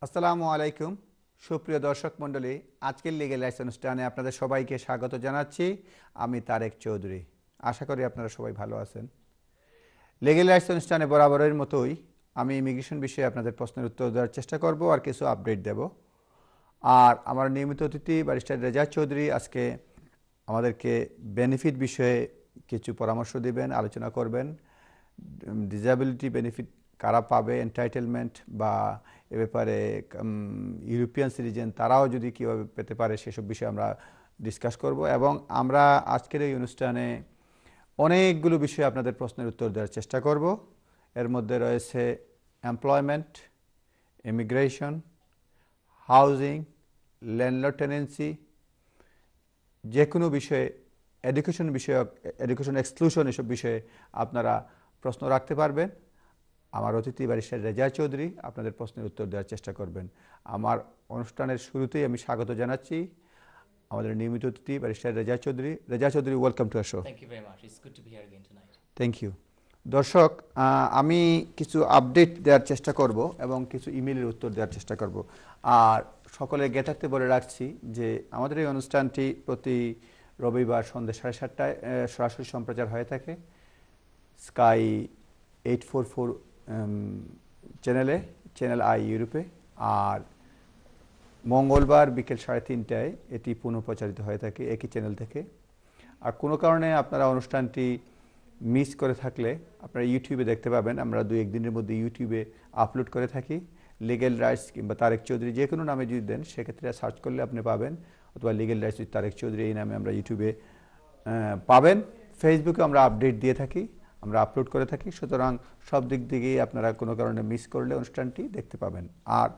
আসসালামু আলাইকুম সুপ্রিয় দর্শক মণ্ডলী, আজকের লিগ্যাল রাইটস অনুষ্ঠানে আপনাদের সবাইকে স্বাগত জানাচ্ছি। আমি তারেক চৌধুরী। আশা করি আপনারা সবাই ভালো আছেন। লিগ্যাল রাইটস অনুষ্ঠানে বরাবরের মতোই আমি ইমিগ্রেশন বিষয়ে আপনাদের প্রশ্নের উত্তর দেওয়ার চেষ্টা করব আর কিছু আপডেট দেব। আর আমার নিয়মিত অতিথি ব্যারিস্টার রেজা চৌধুরী আজকে আমাদেরকে বেনিফিট বিষয়ে কিছু পরামর্শ দিবেন, আলোচনা করবেন। ডিসেবিলিটি বেনিফিট কারা পাবে, এন্টাইটেলমেন্ট বা এ ব্যাপারে ইউরোপিয়ান সিটিজেন তারাও যদি কীভাবে পেতে পারে সেসব বিষয়ে আমরা ডিসকাস করব। এবং আমরা আজকের এই অনুষ্ঠানে অনেকগুলো বিষয়ে আপনাদের প্রশ্নের উত্তর দেওয়ার চেষ্টা করব। এর মধ্যে রয়েছে employment, immigration, housing, landlord tenancy, যে কোনো বিষয়ে, এডুকেশন বিষয়ক, এডুকেশন এক্সক্লুশন, এসব বিষয়ে আপনারা প্রশ্ন রাখতে পারবেন। আমার অতিথি ব্যারিস্টার রেজা চৌধুরী আপনাদের প্রশ্নের উত্তর দেওয়ার চেষ্টা করবেন। আমার অনুষ্ঠানের শুরুতেই আমি স্বাগত জানাচ্ছি আমাদের নিয়মিত অতিথি barrister Reza Chowdhury. Reza Chowdhury, welcome to our show. Thank you very much. It's good to be here again tonight. Thank you. দর্শক, আমি কিছু আপডেট দেওয়ার চেষ্টা করব এবং কিছু ইমেলের উত্তর দেওয়ার চেষ্টা করব। আর সকলের জ্ঞাতার্থে বলে রাখছি যে আমাদের এই অনুষ্ঠানটি প্রতি রবিবার সন্ধ্যা 7:30টায় সরাসরি সম্প্রচার হয়ে থাকে স্কাই 844 চ্যানেলে, চ্যানেল আই ইউরোপে। আর মঙ্গলবার বিকেল 3:30টায় এটি পুনঃপ্রচারিত হয়ে থাকে একই চ্যানেল থেকে। আর কোনো কারণে আপনারা অনুষ্ঠানটি মিস করে থাকলে আপনারা ইউটিউবে দেখতে পাবেন। আমরা 2-1 দিনের মধ্যে ইউটিউবে আপলোড করে থাকি। লিগ্যাল রাইটস কিংবা তারেক চৌধুরী যে কোনো নামে যদি দেন সেক্ষেত্রে সার্চ করলে আপনি পাবেন, অথবা legal rights with Tarek Chowdhury এই নামে আমরা ইউটিউবে পাবেন। ফেসবুকে আমরা আপডেট দিয়ে থাকি, আমরা আপলোড করে থাকি। সুতরাং সব দিক দিকেই আপনারা কোনো কারণে মিস করলে অনুষ্ঠানটি দেখতে পাবেন। আর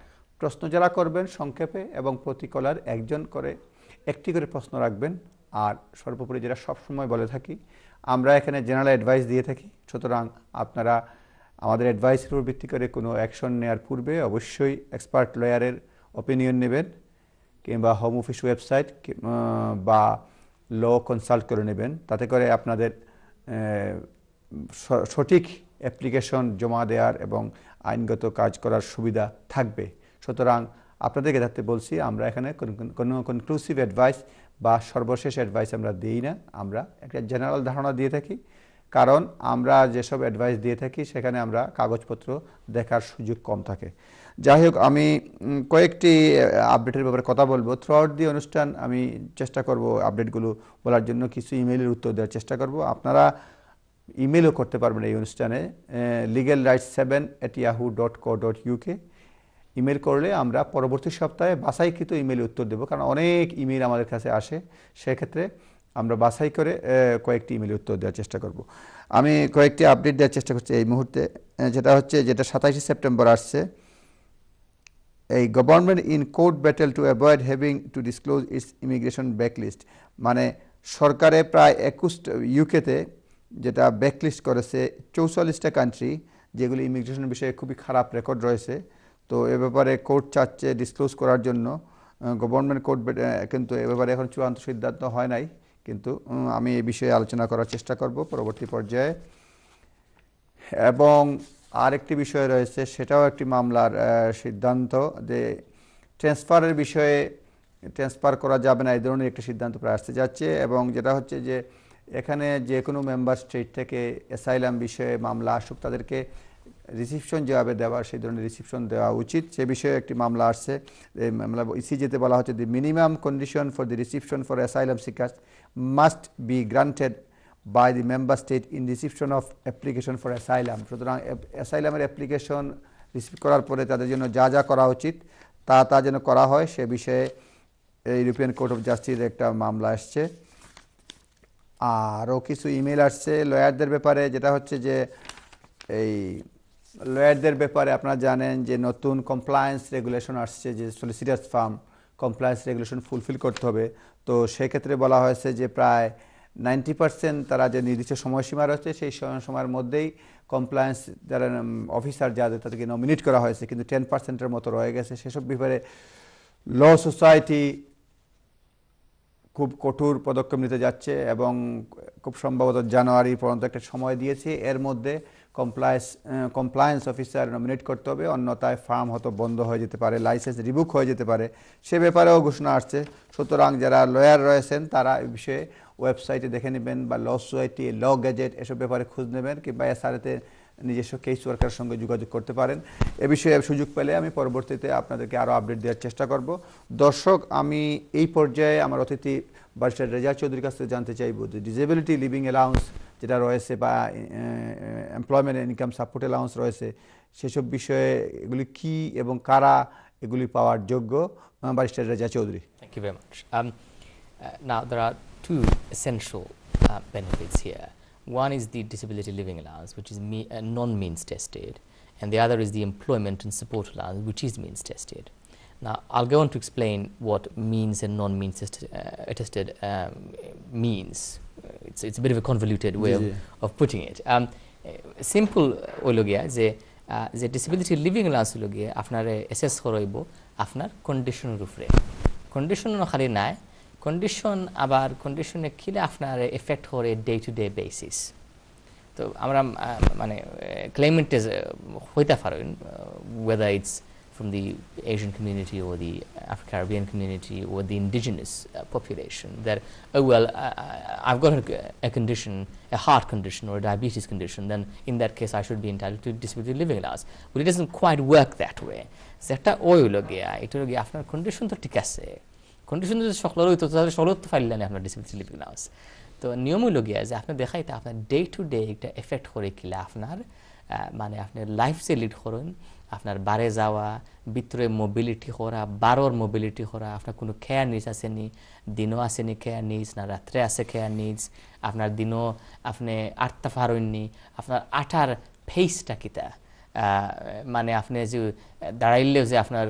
প্রশ্ন যারা করবেন সংক্ষেপে এবং প্রতি কলার একটি করে প্রশ্ন রাখবেন। আর সর্বোপরি যেটা সবসময় বলে থাকি, আমরা এখানে জেনারেল অ্যাডভাইস দিয়ে থাকি। সুতরাং আপনারা আমাদের অ্যাডভাইসের উপর ভিত্তি করে কোনো অ্যাকশন নেওয়ার পূর্বে অবশ্যই এক্সপার্ট লয়ারের অপিনিয়ন নেবেন, কিংবা হোম অফিস ওয়েবসাইট বা ল কনসাল্ট করে নেবেন। তাতে করে আপনাদের সঠিক অ্যাপ্লিকেশন জমা দেওয়ার এবং আইনগত কাজ করার সুবিধা থাকবে। সুতরাং আপনাদেরকে থাকতে বলছি, আমরা এখানে কোনো কনক্লুসিভ অ্যাডভাইস বা সর্বশেষ অ্যাডভাইস আমরা দিই না। আমরা একটা জেনারেল ধারণা দিয়ে থাকি, কারণ আমরা যেসব অ্যাডভাইস দিয়ে থাকি সেখানে আমরা কাগজপত্র দেখার সুযোগ কম থাকে। যাই হোক, আমি কয়েকটি আপডেটের ব্যাপারে কথা বলবো। থ্রু আউট দি অনুষ্ঠান আমি চেষ্টা করব আপডেটগুলো বলার জন্য, কিছু ইমেইলের উত্তর দেওয়ার চেষ্টা করব। আপনারা ইমেলও করতে পারবেন এই অনুষ্ঠানে legalrights7@yahoo.co.uk ইমেল করলে আমরা পরবর্তী সপ্তাহে বাছাইকৃত ইমেলের উত্তর দেব, কারণ অনেক ইমেল আমাদের কাছে আসে। সেক্ষেত্রে আমরা বাছাই করে কয়েকটি ইমেলের উত্তর দেওয়ার চেষ্টা করব। আমি কয়েকটি আপডেট দেওয়ার চেষ্টা করছি এই মুহূর্তে। যেটা 27শে সেপ্টেম্বর আসছে, এই government in court battle to avoid having to disclose its immigration backlist. মানে সরকারে প্রায় 21 ইউকেতে যেটা ব্যাকলিস্ট করেছে 44টা কান্ট্রি, যেগুলি ইমিগ্রেশন বিষয়ে খুবই খারাপ রেকর্ড রয়েছে। তো এ ব্যাপারে কোর্ট চাচ্ছে ডিসক্লোজ করার জন্য। গভর্নমেন্ট কোর্ট, কিন্তু এ ব্যাপারে এখন চূড়ান্ত সিদ্ধান্ত হয় নাই, কিন্তু আমি এই বিষয়ে আলোচনা করার চেষ্টা করব পরবর্তী পর্যায়ে। এবং আরেকটি বিষয় রয়েছে, সেটাও একটি মামলার সিদ্ধান্ত, যে ট্রান্সফারের বিষয়ে ট্রান্সফার করা যাবে না এই ধরনের একটি সিদ্ধান্ত প্রায় আসতে যাচ্ছে। এবং যেটা হচ্ছে যে এখানে যে কোনো মেম্বার স্টেট থেকে অ্যাসাইলাম বিষয়ে মামলা আসুক, তাদেরকে রিসিপশন যেভাবে দেওয়া সেই ধরনের রিসিপশন দেওয়া উচিত, সে বিষয়ে একটি মামলা আসছে। এই মামলা ইসিজেতে বলা হচ্ছে, the minimum condition for the reception for asylum seekers must be granted by the member state in reception of application for asylum. সুতরাং অ্যাসাইলামের অ্যাপ্লিকেশন রিসিভ করার পরে তাদের জন্য যা যা করা উচিত তা যেন করা হয়, সে বিষয়ে ইউরোপিয়ান কোর্ট অফ জাস্টিসের একটা মামলা আসছে। আরও কিছু ইমেল আসছে লয়ারদের ব্যাপারে, যেটা হচ্ছে যে এই লয়ারদের ব্যাপারে আপনারা জানেন যে নতুন কমপ্লায়েন্স রেগুলেশন আসছে, যে solicitors farm compliance regulation fulfil করতে হবে। তো সেক্ষেত্রে বলা হয়েছে যে প্রায় 90% তারা যে নির্দিষ্ট সময়সীমা রয়েছে সেই সময়ের মধ্যেই কমপ্লায়েন্স যারা অফিসার যাদের তাদেরকে নমিনেট করা হয়েছে, কিন্তু 10%-এর মতো রয়ে গেছে। সেসব ব্যাপারে ল সোসাইটি খুব কঠোর পদক্ষেপ নিতে যাচ্ছে এবং খুব সম্ভবত জানুয়ারি পর্যন্ত একটা সময় দিয়েছে। এর মধ্যে কমপ্লায়েন্স অফিসার নমিনেট করতে হবে, অন্যথায় ফার্ম হয়তো বন্ধ হয়ে যেতে পারে, লাইসেন্স রিভুক হয়ে যেতে পারে, সে ব্যাপারেও ঘোষণা আসছে। সুতরাং যারা লয়ার রয়েছেন তারা এই বিষয়ে ওয়েবসাইটে দেখে নেবেন বা ল সোসাইটি, ল গ্যাজেট এসব ব্যাপারে খোঁজ নেবেন, কিংবা এসআরএতে নিজস্ব কেস ওয়ার্কারের সঙ্গে যোগাযোগ করতে পারেন। এ বিষয়ে সুযোগ পেলে আমি পরবর্তীতে আপনাদেরকে আরও আপডেট দেওয়ার চেষ্টা করব। দর্শক, আমি এই পর্যায়ে আমার অতিথি ব্যারিস্টার রেজা চৌধুরীর কাছ থেকে জানতে চাইব যে ডিসেবিলিটি লিভিং অ্যালাউন্স যেটা রয়েছে বা এমপ্লয়মেন্ট ইনকাম সাপোর্ট অ্যালাউন্স রয়েছে, সেসব বিষয়ে এগুলি কি এবং কারা এগুলি পাওয়ার যোগ্য। Barrister Reza Chowdhury. Thank you very much. Now, there are two essential benefits here. One is the disability living allowance, which is non-means tested, and the other is the employment and support allowance, which is means tested. Now, I'll go on to explain what means and non-means tested means. It's a bit of a convoluted way of putting it. Simple হলো গিয়া যে disability living allowance হলো গিয়া আপনারে assess করাইব আপনার কন্ডিশনের উপরে। Condition খালি নাই, কন্ডিশন আবার কন্ডিশনে কিলে আপনার এফেক্ট করে ডে টু ডে বেসিস। তো আমরা মানে ক্লেমেন্টে হইতে পারেন, whether it's from the Asian community or the Afro-Caribbean community or the indigenous population, that, oh well, I've got a condition, a heart condition or a diabetes condition, then in that case I should be entitled to disability living allowance. But it doesn't quite work that way. সেটা ওই হলো গিয়া, এটা হলো গিয়া আপনার condition তো ঠিক আছে, কন্ডিশন যদি সকলের হইতো তাহলে সকলের তো ফাইল আপনার ডিসেবিলিটি লিভিং অ্যালাউন্স। তো নিয়ম হইল গিয়া যে আপনার দেখাইতে আপনার ডে টু ডে একটা এফেক্ট করে কিলা আপনার মানে আপনি লাইফ যে লিড করেন, আপনার বারে যাওয়া, ভিতরে মোবিলিটি করা, বারোর মোবিলিটি করা, আপনার কোনো কেয়ার নিডস আসেনি, দিনও আসেনি কেয়ার নিডস, না রাত্রে আসে কেয়ার নিডস, আপনার দিনও আপনি আটটা পারেননি, আপনার আটার ফেসটা কিতা, মানে আপনি যে দাঁড়াইলেও যে আপনার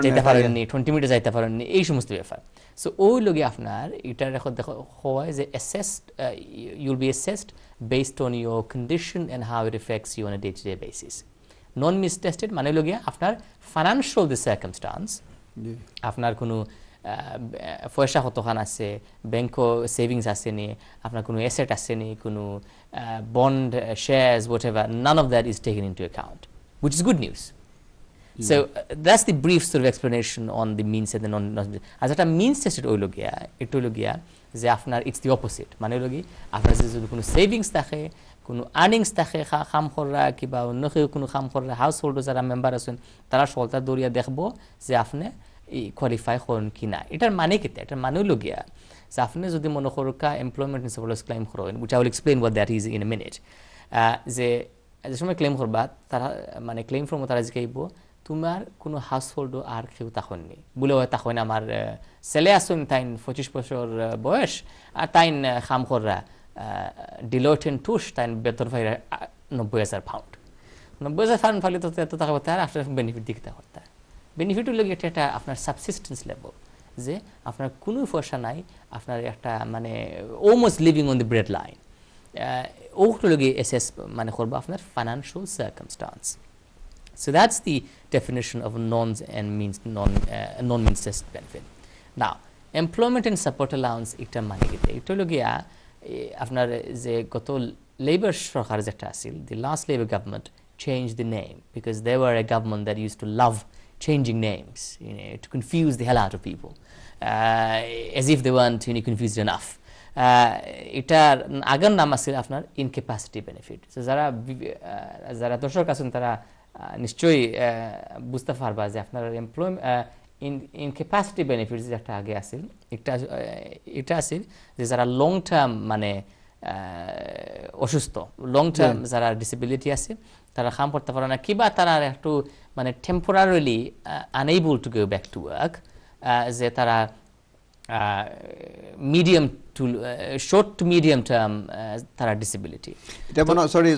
যেতে পারেননি, 20 মিটার যাইতে পারেননি, এই সমস্ত ব্যাপার। সো ওই লগে আপনার এটার এখন দেখো হয় যে assessed, you'll be assessed based on your condition and how it affects you on a day-to-day basis. Non-means tested মানে হলো গিয়া আপনার ফাইন্যান্সিয়াল দি সার্কামস্টান্স, আপনার কোনো পয়সা কতখান আছে, ব্যাংকও সেভিংস আসেনি, আপনার কোনো অ্যাসেট আসেনি, কোনো bond, shares, whatever, none of that is taken into account, which is good news. So that's the brief sort of explanation on the means and the non-means. As একটা means tested হইল গিয়া, এটা হইল গিয়া যে আপনার it's the opposite, মানে হইল কি আপনার যদি কোনো সেভিংস থাকে, কোনো আর্নিংস থাকে, কাম করা কিংবা অন্য কেউ কোনো কাম করা, হাউস হোল্ডার যারা মেম্বার আছেন তারা সলতা দৌড়িয়া দেখবো যে আপনি কোয়ালিফাই করেন কি না। এটার মানে কি? এটার মানে হইল গিয়া যে আপনি যদি মনে করুকা এমপ্লয়মেন্ট ইন্স্যুরেন্স ক্লেম করেন, which I will explain what that is in a minute, যে সময় ক্লেম করবা তারা মানে ক্লেম ফর্ম তারা জিকাইব তোমার কোনো হাউস হোল্ডও আর কেউ তখননি বলে হয়, তখন আমার ছেলে আসুন তাইন 25 বছর বয়স আর তাইন কাম করা ডিলয়েট এন্ড টুশ তাইন বেতন পাই 90,000 পাউন্ড, 90,000 পাউন্ড পাইলে তো এত টাকা পাতে আর আপনার বেনিফিট দিতে করতে। বেনিফিট হলো এটা আপনার সাবসিস্টেন্স লেভেল, যে আপনার কোনো পয়সা নাই, আপনার একটা মানে almost living on the bread line, ওগুলো এসএস মানে করবো আপনার financial circumstances. So that's the definition of non-means test benefit. Now, employment and support allowance এটা মানে কি? এটা হলো গিয়া আপনার যে গত লেবার সরকার যেটা আছিল, the last Labour government changed the name because they were a government that used to love changing names, you know, to confuse the hell out of people, as if they weren't confused enough. এটার আগের নাম আছিল আপনার ইনক্যাপাসিটি benefit. যারা দর্শক আছেন তারা নিশ্চয়ই বুঝতে পারবা যে আপনার ইনক্যাপাসিটি বেনিফিট যেটা আগে আছিল, এটা আছিল যে যারা লং টার্ম মানে অসুস্থ, লং টার্ম যারা ডিসেবিলিটি আছে, তারা কাম করতে পারে না কিবা তারা একটু মানে temporarily unable to go back to work, যে তারা medium to short to medium term তারা ডিসেবিলিটি। এটা মনে সরি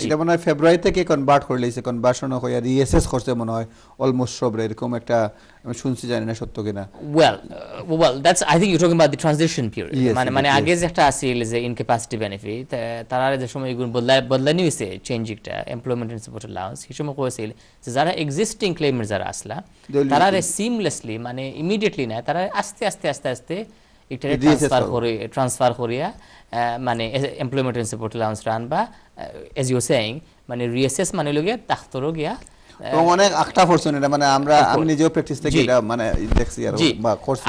এটা মনে হয় ফেব্রুয়ারি থেকে কনভার্ট করে লইছে, কনভার্সন হয়ে রিএসএস করতে মনে হয় অলমোস্ট সব এরকম একটা আমি শুনছি, জানি না সত্য কিনা। well that's I think you're talking about the transition period, মানে আগে যেটা আছিল যে ইনক্যাপাসিটি বেনিফিট, তারা যে সময় এগুলো বদলানি হইছে চেঞ্জিংটা এমপ্লয়মেন্ট এন্ড সাপোর্ট অ্যালাউন্স, এই সময় কইছিল যে যারা এক্সিস্টিং ক্লেমার যারা আসলা তারা সিমলেসলি মানে ইমিডিয়েটলি না, তারা আস্তে আস্তে এটারে ট্রান্সফার করিয়া মানে employment and support allowance run বা এজ ইউ সেইং মানে রিএসএস মানে লগে তাখতরো গিয়া অনেক আটটা পড়ছেন এটা মানে আমি নিজেও প্র্যাকটিস থেকে এটা মানে দেখছি আর বা কোর্স